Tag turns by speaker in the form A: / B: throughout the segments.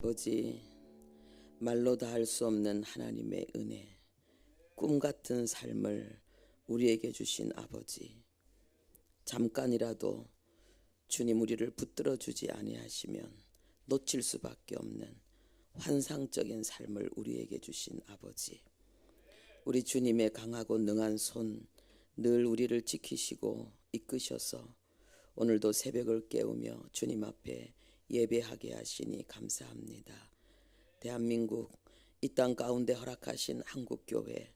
A: 아버지, 말로 다 할 수 없는 하나님의 은혜, 꿈 같은 삶을 우리에게 주신 아버지, 잠깐이라도 주님 우리를 붙들어 주지 아니하시면 놓칠 수밖에 없는 환상적인 삶을 우리에게 주신 아버지, 우리 주님의 강하고 능한 손 늘 우리를 지키시고 이끄셔서 오늘도 새벽을 깨우며 주님 앞에 예배하게 하시니 감사합니다. 대한민국 이 땅 가운데 허락하신 한국교회,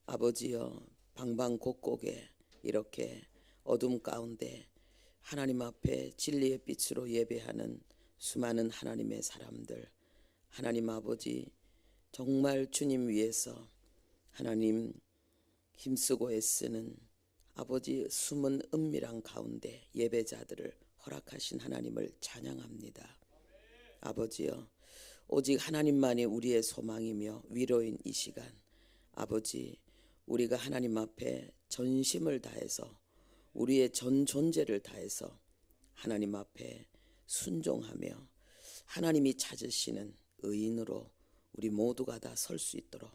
A: 아버지여, 방방곡곡에 이렇게 어둠 가운데 하나님 앞에 진리의 빛으로 예배하는 수많은 하나님의 사람들, 하나님 아버지, 정말 주님 위해서 하나님 힘쓰고 애쓰는 아버지 숨은 은밀한 가운데 예배자들을 허락하신 하나님을 찬양합니다. 아버지여, 오직 하나님만이 우리의 소망이며 위로인 이 시간, 아버지, 우리가 하나님 앞에 전심을 다해서 우리의 전 존재를 다해서 하나님 앞에 순종하며 하나님이 찾으시는 의인으로 우리 모두가 다 설 수 있도록,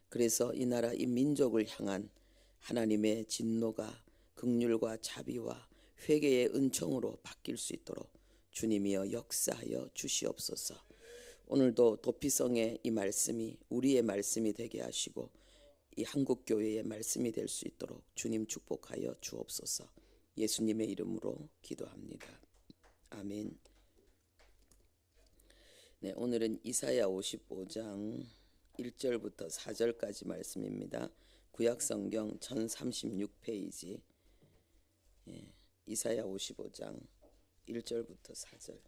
A: 그래서 이 나라 이 민족을 향한 하나님의 진노가 긍휼과 자비와 회개의 은총으로 바뀔 수 있도록 주님이여 역사하여 주시옵소서. 오늘도 도피성의 이 말씀이 우리의 말씀이 되게 하시고 이 한국교회의 말씀이 될 수 있도록 주님 축복하여 주옵소서. 예수님의 이름으로 기도합니다. 아멘. 네, 오늘은 이사야 55장 1절부터 4절까지 말씀입니다. 구약성경 1036페이지, 이사야 55장 1절부터 4절.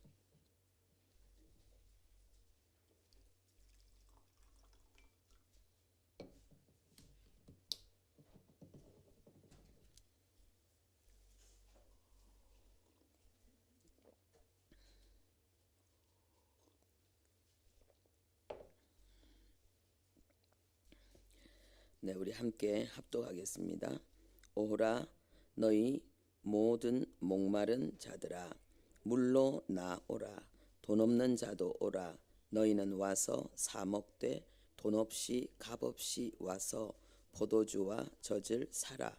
A: 네, 우리 함께 합독하겠습니다. 오라 너희 모든 목마른 자들아, 물로 나오라. 돈 없는 자도 오라. 너희는 와서 사 먹되 돈 없이 값 없이 와서 포도주와 젖을 사라.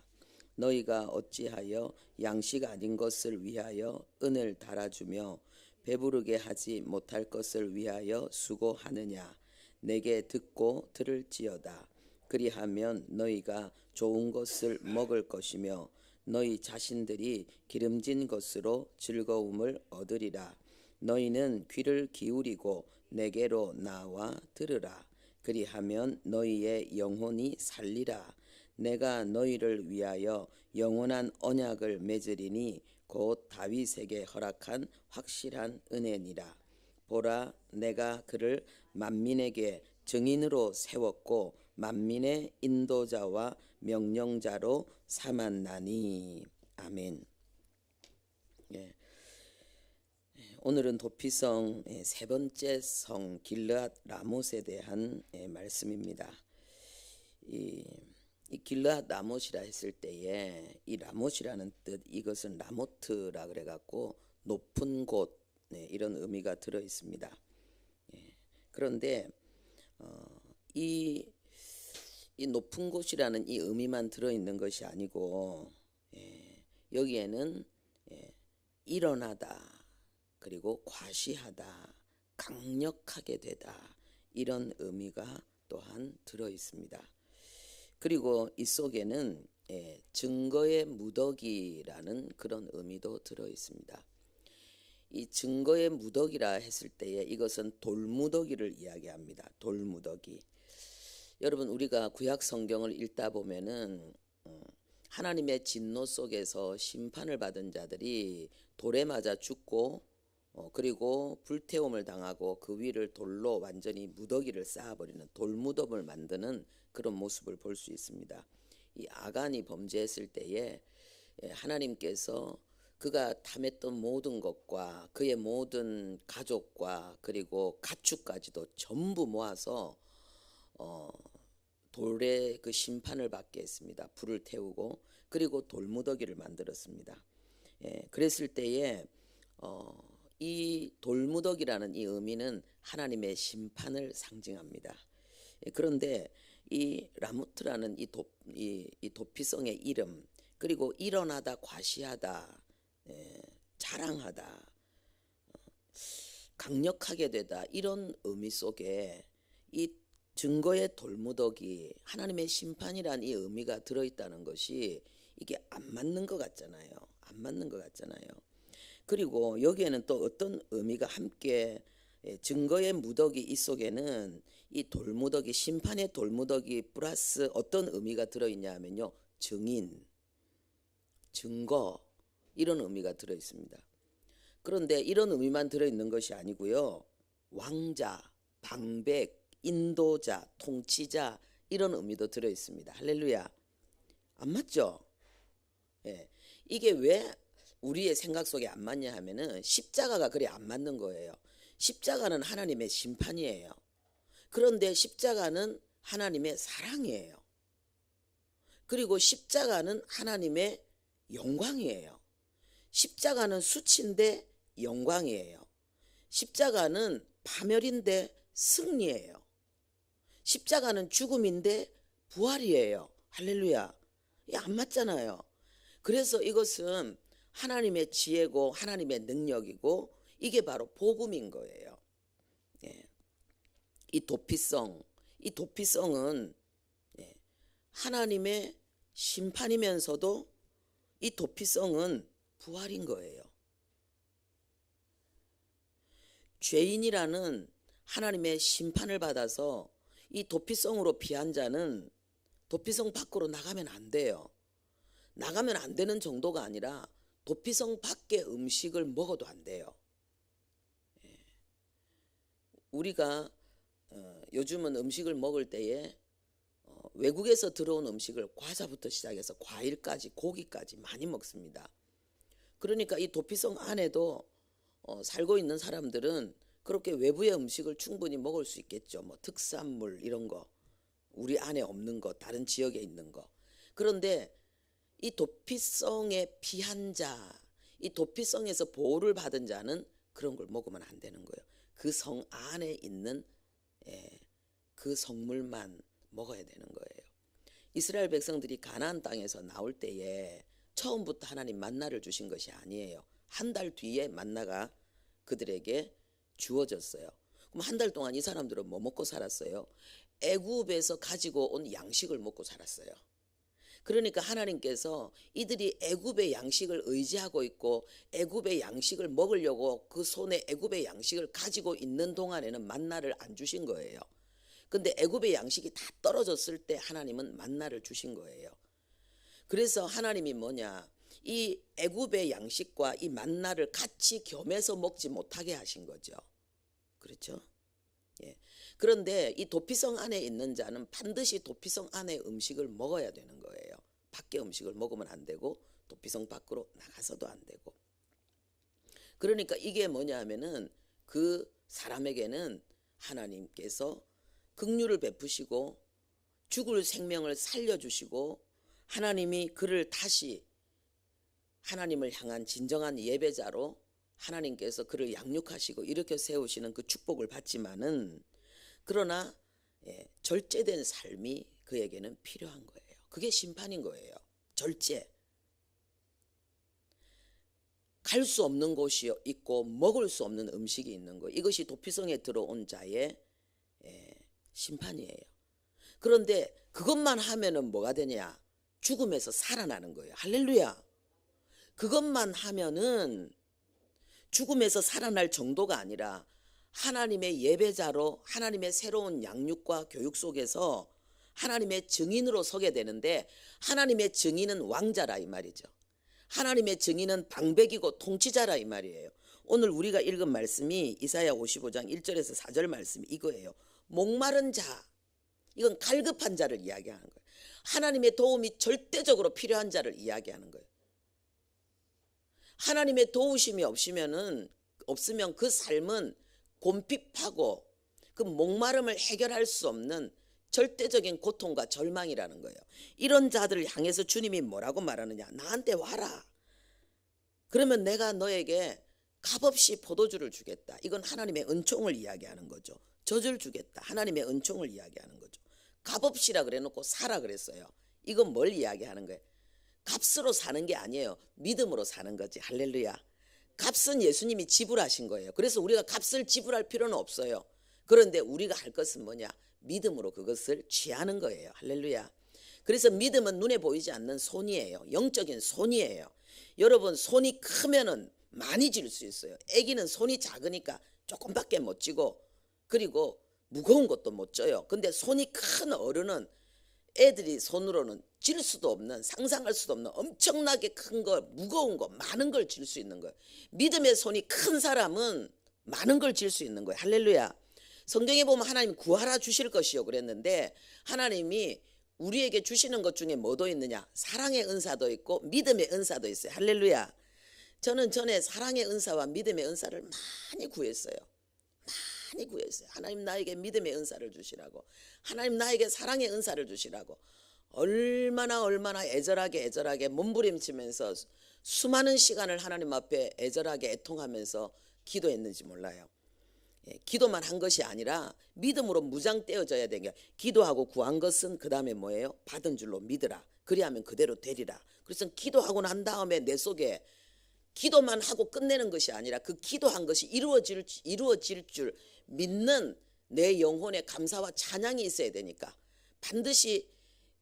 A: 너희가 어찌하여 양식 아닌 것을 위하여 은을 달아주며 배부르게 하지 못할 것을 위하여 수고하느냐. 내게 듣고 들을지어다. 그리하면 너희가 좋은 것을 먹을 것이며 너희 자신들이 기름진 것으로 즐거움을 얻으리라. 너희는 귀를 기울이고 내게로 나와 들으라. 그리하면 너희의 영혼이 살리라. 내가 너희를 위하여 영원한 언약을 맺으리니 곧 다윗에게 허락한 확실한 은혜니라. 보라, 내가 그를 만민에게 증인으로 세웠고 만민의 인도자와 명령자로 삼았나니. 아멘. 예. 오늘은 도피성 세 번째 성 길르앗 라못에 대한 말씀입니다. 이 길르앗 라못이라 했을 때에 이 라못이라는 뜻, 이것은 라모트라 그래갖고 높은 곳, 이런 의미가 들어 있습니다. 그런데 이 높은 곳이라는 이 의미만 들어있는 것이 아니고, 여기에는 일어나다, 그리고 과시하다, 강력하게 되다, 이런 의미가 또한 들어있습니다. 그리고 이 속에는 증거의 무더기라는 그런 의미도 들어있습니다. 이 증거의 무더기라 했을 때에 이것은 돌무더기를 이야기합니다. 돌무더기. 여러분, 우리가 구약 성경을 읽다 보면은 하나님의 진노 속에서 심판을 받은 자들이 돌에 맞아 죽고 그리고 불태움을 당하고 그 위를 돌로 완전히 무더기를 쌓아버리는 돌무덤을 만드는 그런 모습을 볼 수 있습니다. 이 아간이 범죄했을 때에 하나님께서 그가 탐했던 모든 것과 그의 모든 가족과 그리고 가축까지도 전부 모아서 돌의 그 심판을 받게 했습니다. 불을 태우고 그리고 돌무더기를 만들었습니다. 그랬을 때에 이 돌무더기라는 이 의미는 하나님의 심판을 상징합니다. 그런데 이 라모트라는 이 도피성의 이름, 그리고 일어나다, 과시하다, 자랑하다, 강력하게 되다, 이런 의미 속에 이 증거의 돌무더기, 하나님의 심판이란 이 의미가 들어있다는 것이 이게 안 맞는 것 같잖아요. 안 맞는 것 같잖아요. 그리고 여기에는 또 어떤 의미가 함께, 증거의 무더기 이 속에는 이 돌무더기, 심판의 돌무더기 플러스 어떤 의미가 들어있냐 하면요, 증인, 증거, 이런 의미가 들어있습니다. 그런데 이런 의미만 들어있는 것이 아니고요, 왕자, 방백, 인도자, 통치자, 이런 의미도 들어있습니다. 할렐루야. 안 맞죠? 예. 이게 왜 우리의 생각 속에 안 맞냐 하면은 십자가가 그래 안 맞는 거예요. 십자가는 하나님의 심판이에요. 그런데 십자가는 하나님의 사랑이에요. 그리고 십자가는 하나님의 영광이에요. 십자가는 수치인데 영광이에요. 십자가는 파멸인데 승리예요. 십자가는 죽음인데 부활이에요. 할렐루야. 이게 안 맞잖아요. 그래서 이것은 하나님의 지혜고 하나님의 능력이고 이게 바로 복음인 거예요. 예. 이 도피성은 하나님의 심판이면서도 이 도피성은 부활인 거예요. 죄인이라는 하나님의 심판을 받아서 이 도피성으로 피한 자는 도피성 밖으로 나가면 안 돼요. 나가면 안 되는 정도가 아니라 도피성 밖의 음식을 먹어도 안 돼요. 우리가 요즘은 음식을 먹을 때에 외국에서 들어온 음식을 과자부터 시작해서 과일까지 고기까지 많이 먹습니다. 그러니까 이 도피성 안에도 살고 있는 사람들은 그렇게 외부의 음식을 충분히 먹을 수 있겠죠. 뭐 특산물 이런 거, 우리 안에 없는 거, 다른 지역에 있는 거. 그런데 이 도피성에 피한 자, 이 도피성에서 보호를 받은 자는 그런 걸 먹으면 안 되는 거예요. 그 성 안에 있는 그 성물만 먹어야 되는 거예요. 이스라엘 백성들이 가나안 땅에서 나올 때에 처음부터 하나님 만나를 주신 것이 아니에요. 한 달 뒤에 만나가 그들에게 주어졌어요. 그럼 한 달 동안 이 사람들은 뭐 먹고 살았어요? 애굽에서 가지고 온 양식을 먹고 살았어요. 그러니까 하나님께서 이들이 애굽의 양식을 의지하고 있고 애굽의 양식을 먹으려고 그 손에 애굽의 양식을 가지고 있는 동안에는 만나를 안 주신 거예요. 근데 애굽의 양식이 다 떨어졌을 때 하나님은 만나를 주신 거예요. 그래서 하나님이 뭐냐, 이 애굽의 양식과 이 만나를 같이 겸해서 먹지 못하게 하신 거죠. 그렇죠? 예. 그런데 이 도피성 안에 있는 자는 반드시 도피성 안의 음식을 먹어야 되는 거예요. 밖의 음식을 먹으면 안 되고 도피성 밖으로 나가서도 안 되고. 그러니까 이게 뭐냐 하면은 그 사람에게는 하나님께서 긍휼을 베푸시고 죽을 생명을 살려주시고 하나님이 그를 다시 하나님을 향한 진정한 예배자로 하나님께서 그를 양육하시고 일으켜 세우시는 그 축복을 받지만은, 그러나 절제된 삶이 그에게는 필요한 거예요. 그게 심판인 거예요. 절제. 갈 수 없는 곳이 있고 먹을 수 없는 음식이 있는 거예요. 이것이 도피성에 들어온 자의 심판이에요. 그런데 그것만 하면은 뭐가 되냐? 죽음에서 살아나는 거예요. 할렐루야. 그것만 하면은 죽음에서 살아날 정도가 아니라 하나님의 예배자로 하나님의 새로운 양육과 교육 속에서 하나님의 증인으로 서게 되는데, 하나님의 증인은 왕자라 이 말이죠. 하나님의 증인은 방백이고 통치자라 이 말이에요. 오늘 우리가 읽은 말씀이 이사야 55장 1절에서 4절 말씀이 이거예요. 목마른 자, 이건 갈급한 자를 이야기하는 거예요. 하나님의 도움이 절대적으로 필요한 자를 이야기하는 거예요. 하나님의 도우심이 없으면 그 삶은 곰핍하고 그 목마름을 해결할 수 없는 절대적인 고통과 절망이라는 거예요. 이런 자들을 향해서 주님이 뭐라고 말하느냐? 나한테 와라. 그러면 내가 너에게 값없이 포도주를 주겠다. 이건 하나님의 은총을 이야기하는 거죠. 젖을 주겠다. 하나님의 은총을 이야기하는 거죠. 값없이라 그래놓고 사라 그랬어요. 이건 뭘 이야기하는 거예요? 값으로 사는 게 아니에요. 믿음으로 사는 거지. 할렐루야. 값은 예수님이 지불하신 거예요. 그래서 우리가 값을 지불할 필요는 없어요. 그런데 우리가 할 것은 뭐냐? 믿음으로 그것을 취하는 거예요. 할렐루야. 그래서 믿음은 눈에 보이지 않는 손이에요. 영적인 손이에요. 여러분, 손이 크면은 많이 쥘 수 있어요. 아기는 손이 작으니까 조금밖에 못 쥐고, 그리고 무거운 것도 못 져요. 근데 손이 큰 어른은 애들이 손으로는 쥘 수도 없는, 상상할 수도 없는 엄청나게 큰 거, 무거운 거, 많은 걸 쥘 수 있는 거예요. 믿음의 손이 큰 사람은 많은 걸 쥘 수 있는 거예요. 할렐루야. 성경에 보면 하나님 구하라 주실 것이요 그랬는데, 하나님이 우리에게 주시는 것 중에 뭐도 있느냐? 사랑의 은사도 있고 믿음의 은사도 있어요. 할렐루야. 저는 전에 사랑의 은사와 믿음의 은사를 많이 구했어요. 많이 구했어요. 하나님 나에게 믿음의 은사를 주시라고, 하나님 나에게 사랑의 은사를 주시라고 얼마나 애절하게 몸부림치면서 수많은 시간을 하나님 앞에 애절하게 애통하면서 기도했는지 몰라요. 기도만 한 것이 아니라 믿음으로 무장 떼어져야 되는 게, 기도하고 구한 것은 그 다음에 뭐예요? 받은 줄로 믿으라. 그리하면 그대로 되리라. 그래서 기도하고 난 다음에 내 속에 기도만 하고 끝내는 것이 아니라 그 기도한 것이 이루어질 줄 믿는 내 영혼의 감사와 찬양이 있어야 되니까, 반드시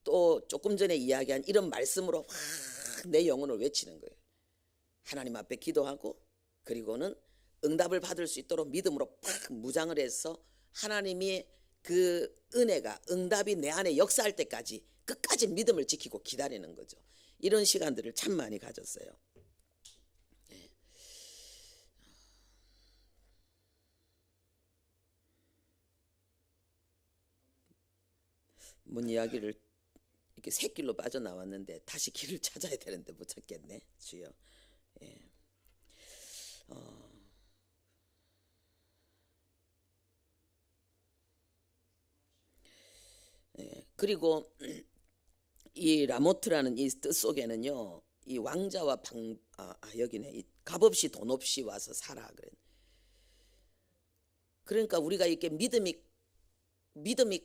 A: 또 조금 전에 이야기한 이런 말씀으로 확 내 영혼을 외치는 거예요. 하나님 앞에 기도하고, 그리고는 응답을 받을 수 있도록 믿음으로 팍 무장을 해서 하나님이 그 은혜가, 응답이 내 안에 역사할 때까지 끝까지 믿음을 지키고 기다리는 거죠. 이런 시간들을 참 많이 가졌어요. 뭔 이야기를 이렇게 새길로 빠져나왔는데 다시 길을 찾아야 되는데 못 찾겠네. 주여. 그리고 이 라모트라는 이 뜻 속에는요, 이 왕자와 여기네, 이 값없이 돈 없이 와서 살아 그래. 그러니까 우리가 이렇게 믿음이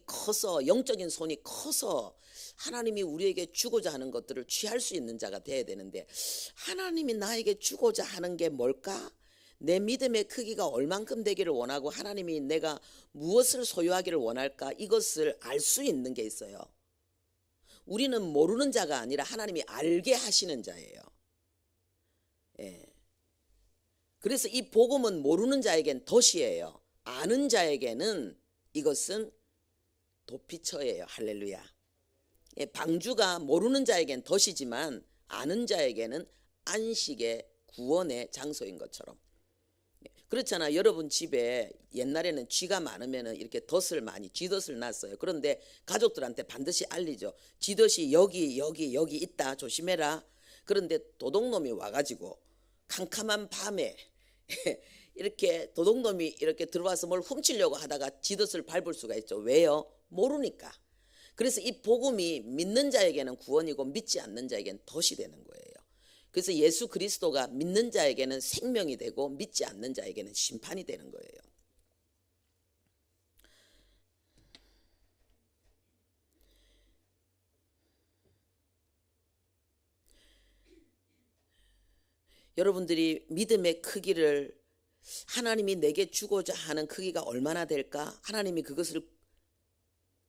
A: 커서, 영적인 손이 커서 하나님이 우리에게 주고자 하는 것들을 취할 수 있는 자가 돼야 되는데, 하나님이 나에게 주고자 하는 게 뭘까? 내 믿음의 크기가 얼만큼 되기를 원하고 하나님이 내가 무엇을 소유하기를 원할까? 이것을 알 수 있는 게 있어요. 우리는 모르는 자가 아니라 하나님이 알게 하시는 자예요. 그래서 이 복음은 모르는 자에겐 덫이에요. 아는 자에게는 이것은 도피처예요. 할렐루야. 방주가 모르는 자에겐 덫이지만 아는 자에게는 안식의 구원의 장소인 것처럼. 그렇잖아. 여러분 집에 옛날에는 쥐가 많으면 이렇게 쥐덫을 놨어요. 그런데 가족들한테 반드시 알리죠. 쥐덫이 여기 있다, 조심해라. 그런데 도둑놈이 와가지고 캄캄한 밤에 이렇게 도둑놈이 이렇게 들어와서 뭘 훔치려고 하다가 쥐덫을 밟을 수가 있죠. 왜요? 모르니까. 그래서 이 복음이 믿는 자에게는 구원이고 믿지 않는 자에게는 덫이 되는 거예요. 그래서 예수 그리스도가 믿는 자에게는 생명이 되고 믿지 않는 자에게는 심판이 되는 거예요. 여러분들이 믿음의 크기를, 하나님이 내게 주고자 하는 크기가 얼마나 될까? 하나님이 그것을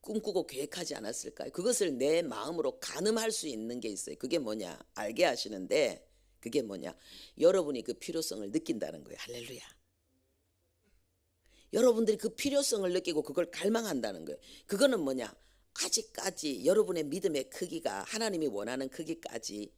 A: 꿈꾸고 계획하지 않았을까요? 그것을 내 마음으로 가늠할 수 있는 게 있어요. 그게 뭐냐? 알게 하시는데, 그게 뭐냐? 여러분이 그 필요성을 느낀다는 거예요. 할렐루야. 여러분들이 그 필요성을 느끼고 그걸 갈망한다는 거예요. 그거는 뭐냐? 아직까지 여러분의 믿음의 크기가 하나님이 원하는 크기까지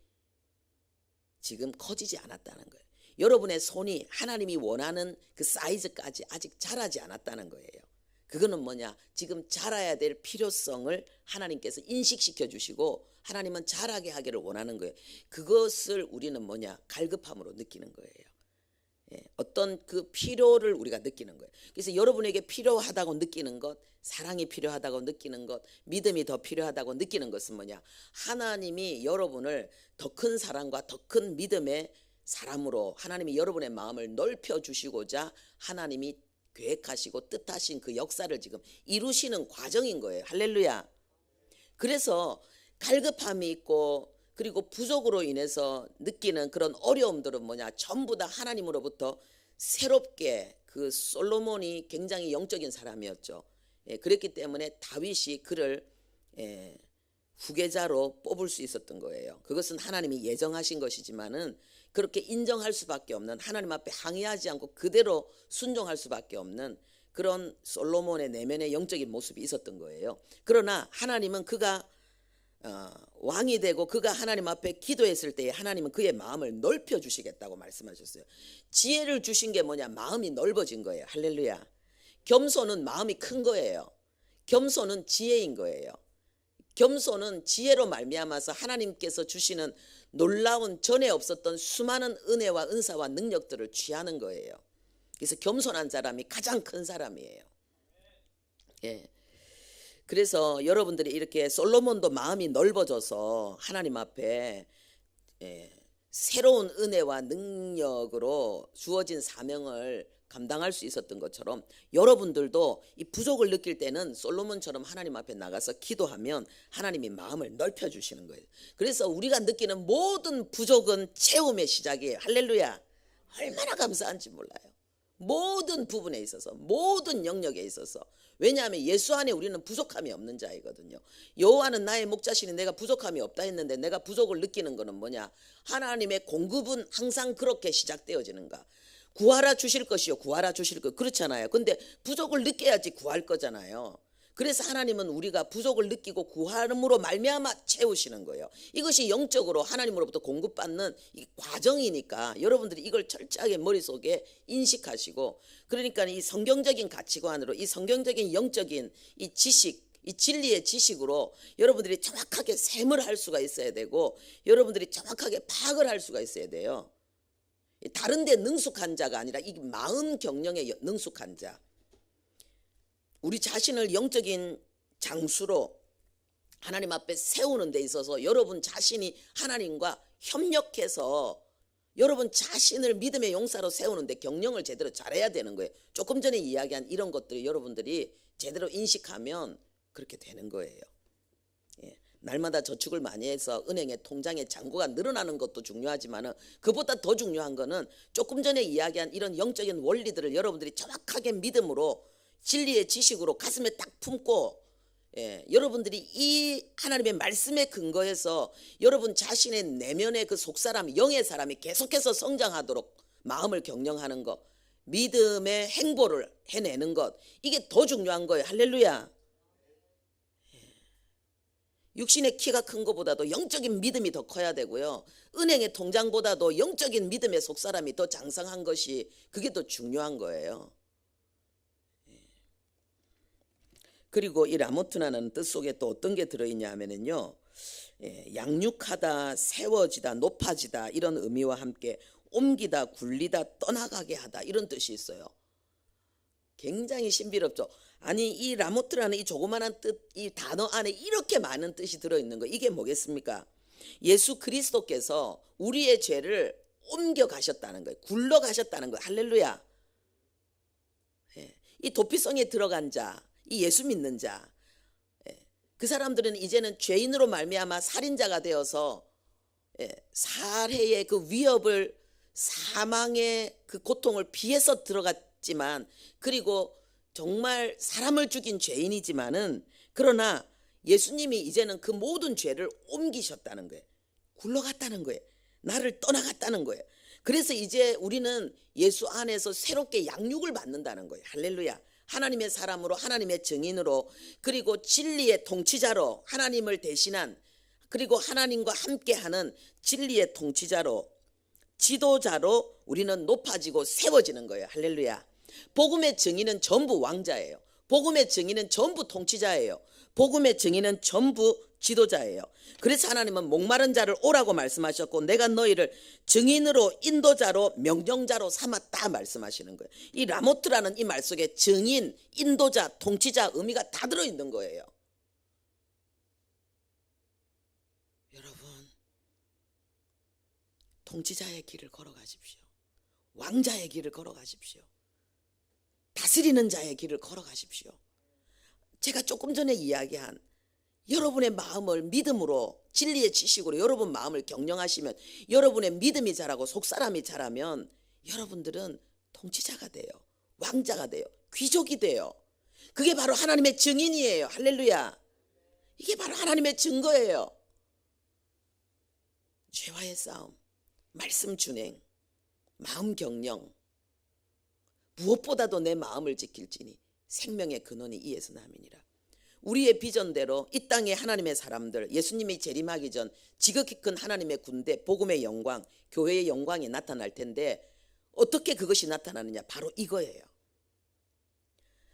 A: 지금 커지지 않았다는 거예요. 여러분의 손이 하나님이 원하는 그 사이즈까지 아직 자라지 않았다는 거예요. 그거는 뭐냐? 지금 자라야 될 필요성을 하나님께서 인식시켜 주시고 하나님은 자라게 하기를 원하는 거예요. 그것을 우리는 뭐냐? 갈급함으로 느끼는 거예요. 어떤 그 필요를 우리가 느끼는 거예요. 그래서 여러분에게 필요하다고 느끼는 것, 사랑이 필요하다고 느끼는 것, 믿음이 더 필요하다고 느끼는 것은 뭐냐? 하나님이 여러분을 더 큰 사랑과 더 큰 믿음의 사람으로 하나님이 여러분의 마음을 넓혀 주시고자 하나님이 계획하시고 뜻하신 그 역사를 지금 이루시는 과정인 거예요. 할렐루야. 그래서 갈급함이 있고 그리고 부족으로 인해서 느끼는 그런 어려움들은 뭐냐, 전부 다 하나님으로부터 새롭게, 그 솔로몬이 굉장히 영적인 사람이었죠. 그랬기 때문에 다윗이 그를 후계자로 뽑을 수 있었던 거예요. 그것은 하나님이 예정하신 것이지만은 그렇게 인정할 수밖에 없는, 하나님 앞에 항의하지 않고 그대로 순종할 수밖에 없는 그런 솔로몬의 내면의 영적인 모습이 있었던 거예요. 그러나 하나님은 그가 왕이 되고 그가 하나님 앞에 기도했을 때에 하나님은 그의 마음을 넓혀 주시겠다고 말씀하셨어요. 지혜를 주신 게 뭐냐, 마음이 넓어진 거예요. 할렐루야. 겸손은 마음이 큰 거예요. 겸손은 지혜인 거예요. 겸손은 지혜로 말미암아서 하나님께서 주시는 놀라운 전에 없었던 수많은 은혜와 은사와 능력들을 취하는 거예요. 그래서 겸손한 사람이 가장 큰 사람이에요. 그래서 여러분들이 이렇게 솔로몬도 마음이 넓어져서 하나님 앞에 새로운 은혜와 능력으로 주어진 사명을 감당할 수 있었던 것처럼 여러분들도 이 부족을 느낄 때는 솔로몬처럼 하나님 앞에 나가서 기도하면 하나님이 마음을 넓혀 주시는 거예요. 그래서 우리가 느끼는 모든 부족은 채움의 시작이에요. 할렐루야. 얼마나 감사한지 몰라요. 모든 부분에 있어서, 모든 영역에 있어서. 왜냐하면 예수 안에 우리는 부족함이 없는 자이거든요. 여호와는 나의 목자시니 내가 부족함이 없다 했는데 내가 부족을 느끼는 것은 뭐냐, 하나님의 공급은 항상 그렇게 시작되어지는가. 구하라 주실 것이요, 구하라 주실 것, 그렇잖아요. 근데 부족을 느껴야지 구할 거잖아요. 그래서 하나님은 우리가 부족을 느끼고 구함으로 말미암아 채우시는 거예요. 이것이 영적으로 하나님으로부터 공급받는 이 과정이니까 여러분들이 이걸 철저하게 머릿속에 인식하시고, 그러니까 이 성경적인 가치관으로, 이 성경적인 영적인 이 지식, 이 진리의 지식으로 여러분들이 정확하게 셈을 할 수가 있어야 되고, 여러분들이 정확하게 파악을 할 수가 있어야 돼요. 다른 데 능숙한 자가 아니라 이 마음 경영에 능숙한 자, 우리 자신을 영적인 장수로 하나님 앞에 세우는 데 있어서 여러분 자신이 하나님과 협력해서 여러분 자신을 믿음의 용사로 세우는 데 경영을 제대로 잘해야 되는 거예요. 조금 전에 이야기한 이런 것들이 여러분들이 제대로 인식하면 그렇게 되는 거예요. 날마다 저축을 많이 해서 은행의 통장의 잔고가 늘어나는 것도 중요하지만 그보다 더 중요한 거는 조금 전에 이야기한 이런 영적인 원리들을 여러분들이 정확하게 믿음으로 진리의 지식으로 가슴에 딱 품고, 여러분들이 이 하나님의 말씀에 근거해서 여러분 자신의 내면의 그 속사람, 영의 사람이 계속해서 성장하도록 마음을 경영하는 것, 믿음의 행보를 해내는 것, 이게 더 중요한 거예요. 할렐루야. 육신의 키가 큰 것보다도 영적인 믿음이 더 커야 되고요. 은행의 통장보다도 영적인 믿음의 속사람이 더 장성한 것이, 그게 더 중요한 거예요. 그리고 이 라모트라는 뜻 속에 또 어떤 게 들어있냐 하면은요, 양육하다, 세워지다, 높아지다, 이런 의미와 함께 옮기다, 굴리다, 떠나가게 하다, 이런 뜻이 있어요. 굉장히 신비롭죠. 아니, 이 라모트라는 이 조그마한 뜻, 이 단어 안에 이렇게 많은 뜻이 들어있는 거, 이게 뭐겠습니까? 예수 그리스도께서 우리의 죄를 옮겨 가셨다는 거예요. 굴러 가셨다는 거예요. 할렐루야. 이 도피성에 들어간 자, 이 예수 믿는 자, 그 사람들은 이제는 죄인으로 말미암아 살인자가 되어서 살해의 그 위협을, 사망의 그 고통을 피해서 들어갔지만, 그리고 정말 사람을 죽인 죄인이지만은, 그러나 예수님이 이제는 그 모든 죄를 옮기셨다는 거예요. 굴러갔다는 거예요. 나를 떠나갔다는 거예요. 그래서 이제 우리는 예수 안에서 새롭게 양육을 받는다는 거예요. 할렐루야. 하나님의 사람으로, 하나님의 증인으로, 그리고 진리의 통치자로, 하나님을 대신한, 그리고 하나님과 함께하는 진리의 통치자로, 지도자로 우리는 높아지고 세워지는 거예요. 할렐루야. 복음의 증인은 전부 왕자예요. 복음의 증인은 전부 통치자예요. 복음의 증인은 전부 지도자예요. 그래서 하나님은 목마른 자를 오라고 말씀하셨고, 내가 너희를 증인으로, 인도자로, 명령자로 삼았다 말씀하시는 거예요. 이 라모트라는 이 말 속에 증인, 인도자, 통치자 의미가 다 들어있는 거예요. 여러분, 통치자의 길을 걸어가십시오. 왕자의 길을 걸어가십시오. 다스리는 자의 길을 걸어가십시오. 제가 조금 전에 이야기한 여러분의 마음을 믿음으로, 진리의 지식으로 여러분 마음을 경영하시면, 여러분의 믿음이 자라고 속사람이 자라면 여러분들은 통치자가 돼요. 왕자가 돼요. 귀족이 돼요. 그게 바로 하나님의 증인이에요. 할렐루야. 이게 바로 하나님의 증거예요. 죄와의 싸움, 말씀 준행, 마음 경영, 무엇보다도 내 마음을 지킬지니 생명의 근원이 이에서 남이니라. 우리의 비전대로 이 땅에 하나님의 사람들, 예수님이 재림하기 전 지극히 큰 하나님의 군대, 복음의 영광, 교회의 영광이 나타날 텐데, 어떻게 그것이 나타나느냐? 바로 이거예요.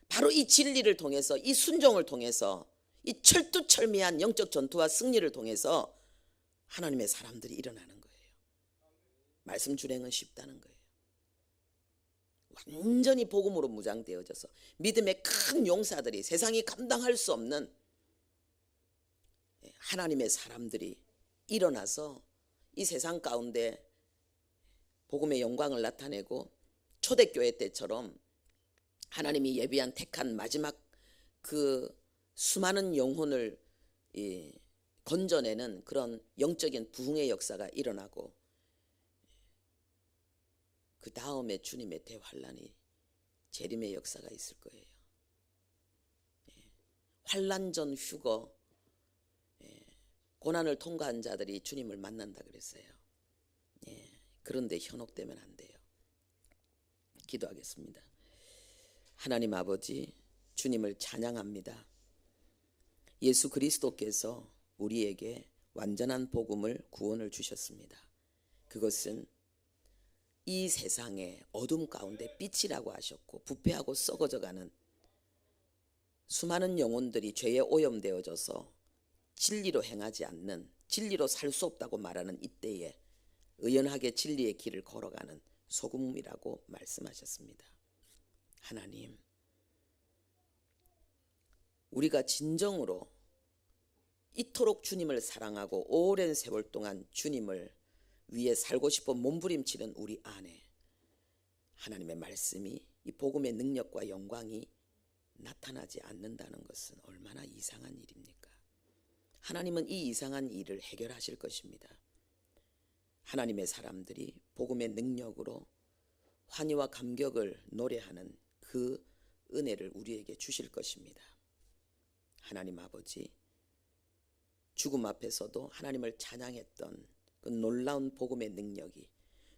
A: 바로 이 진리를 통해서, 이 순종을 통해서, 이 철두철미한 영적 전투와 승리를 통해서 하나님의 사람들이 일어나는 거예요. 말씀 준행은 쉽다는 거예요. 완전히 복음으로 무장되어져서 믿음의 큰 용사들이, 세상이 감당할 수 없는 하나님의 사람들이 일어나서 이 세상 가운데 복음의 영광을 나타내고, 초대교회 때처럼 하나님이 예비한 택한 마지막 그 수많은 영혼을 건져내는 그런 영적인 부흥의 역사가 일어나고, 그 다음에 주님의 대환란이, 재림의 역사가 있을 거예요. 환란 전 휴거, 고난을 통과한 자들이 주님을 만난다 그랬어요. 그런데 현혹되면 안 돼요. 기도하겠습니다. 하나님 아버지, 주님을 찬양합니다. 예수 그리스도께서 우리에게 완전한 복음을, 구원을 주셨습니다. 그것은 이 세상의 어둠 가운데 빛이라고 하셨고, 부패하고 썩어져가는 수많은 영혼들이 죄에 오염되어져서 진리로 행하지 않는, 진리로 살 수 없다고 말하는 이때에 의연하게 진리의 길을 걸어가는 소금이라고 말씀하셨습니다. 하나님, 우리가 진정으로 이토록 주님을 사랑하고 오랜 세월 동안 주님을 위해 살고 싶어 몸부림치는 우리 안에 하나님의 말씀이, 이 복음의 능력과 영광이 나타나지 않는다는 것은 얼마나 이상한 일입니까? 하나님은 이 이상한 일을 해결하실 것입니다. 하나님의 사람들이 복음의 능력으로 환희와 감격을 노래하는 그 은혜를 우리에게 주실 것입니다. 하나님 아버지, 죽음 앞에서도 하나님을 찬양했던 그 놀라운 복음의 능력이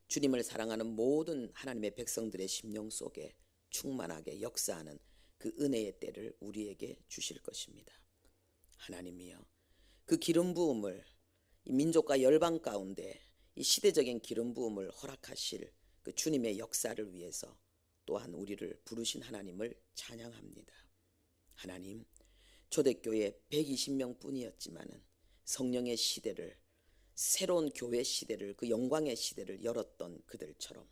A: 주님을 사랑하는 모든 하나님의 백성들의 심령 속에 충만하게 역사하는 그 은혜의 때를 우리에게 주실 것입니다. 하나님이여, 그 기름 부음을 이 민족과 열방 가운데 이 시대적인 기름 부음을 허락하실 그 주님의 역사를 위해서 또한 우리를 부르신 하나님을 찬양합니다. 하나님, 초대교회 120명 뿐이었지만은 성령의 시대를, 새로운 교회 시대를, 그 영광의 시대를 열었던 그들처럼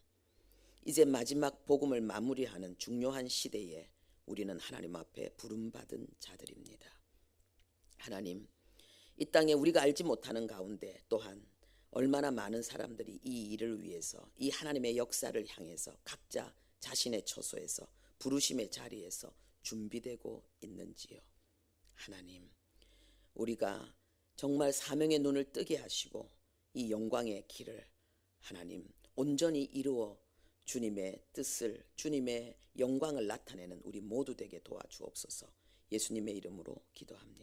A: 이제 마지막 복음을 마무리하는 중요한 시대에 우리는 하나님 앞에 부름받은 자들입니다. 하나님, 이 땅에 우리가 알지 못하는 가운데 또한 얼마나 많은 사람들이 이 일을 위해서, 이 하나님의 역사를 향해서 각자 자신의 처소에서, 부르심의 자리에서 준비되고 있는지요. 하나님, 우리가 정말 사명의 눈을 뜨게 하시고 이 영광의 길을 하나님 온전히 이루어 주님의 뜻을, 주님의 영광을 나타내는 우리 모두 되게 도와주옵소서. 예수님의 이름으로 기도합니다.